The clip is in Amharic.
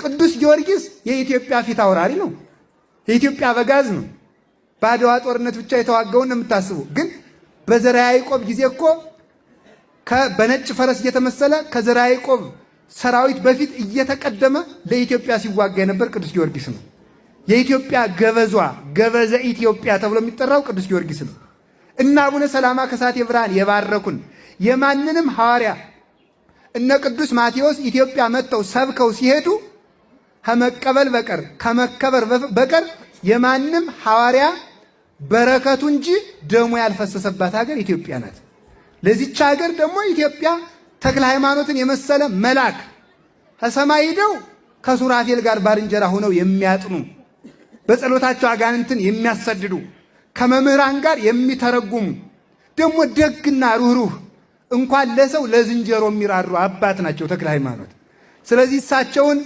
ቅዱስ ጊዮርጊስ የኢትዮጵያ ፊት አውራሪ ነው። የኢትዮጵያ በጋዝ ነው። በአድዋ ጦርነት ብቻ የተዋጋውን ነው የምታስቡ። ግን በዘርዓ ያዕቆብ ጊዜ እኮ በነጭ ፈረስ እየተመሰለ ከዘርዓ ያዕቆብ ሰራዊት በፊት እየተቀደመ ለኢትዮጵያ ሲዋጋ የነበር ቅዱስ ጊዮርጊስ ነው። የኢትዮጵያ ገበዟ ገበዘ ኢትዮጵያ ተብሎ የሚጠራው ቅዱስ ጊዮርጊስ ነው። እና አቡነ ሰላማ ከሳቴ ብርሃን የባረኩን የማንንም ሐዋርያ እነ ቅዱስ ማቴዎስ ኢትዮጵያ መጥተው ሰብከው ሲሄዱ ከመቀበል በቀር ከመከበር በቀር የማንም ሐዋርያ በረከቱ እንጂ ደሙ ያልፈሰሰባት ሀገር ኢትዮጵያ ናት። ለዚች ሀገር ደግሞ ኢትዮጵያ ተክለ ሃይማኖትን የመሰለ መልአክ ከሰማይ ሄደው ከሱራፌል ጋር ባልንጀራ ሆነው የሚያጥኑ በጸሎታቸው አጋንንትን የሚያሰድዱ ከመምህራን ጋር የሚተረጉሙ ደግሞ ደግና ሩህሩህ እንኳን ለሰው ለዝንጀሮ የሚራሩ አባት ናቸው ተክለ ሃይማኖት። ስለዚህ እሳቸውን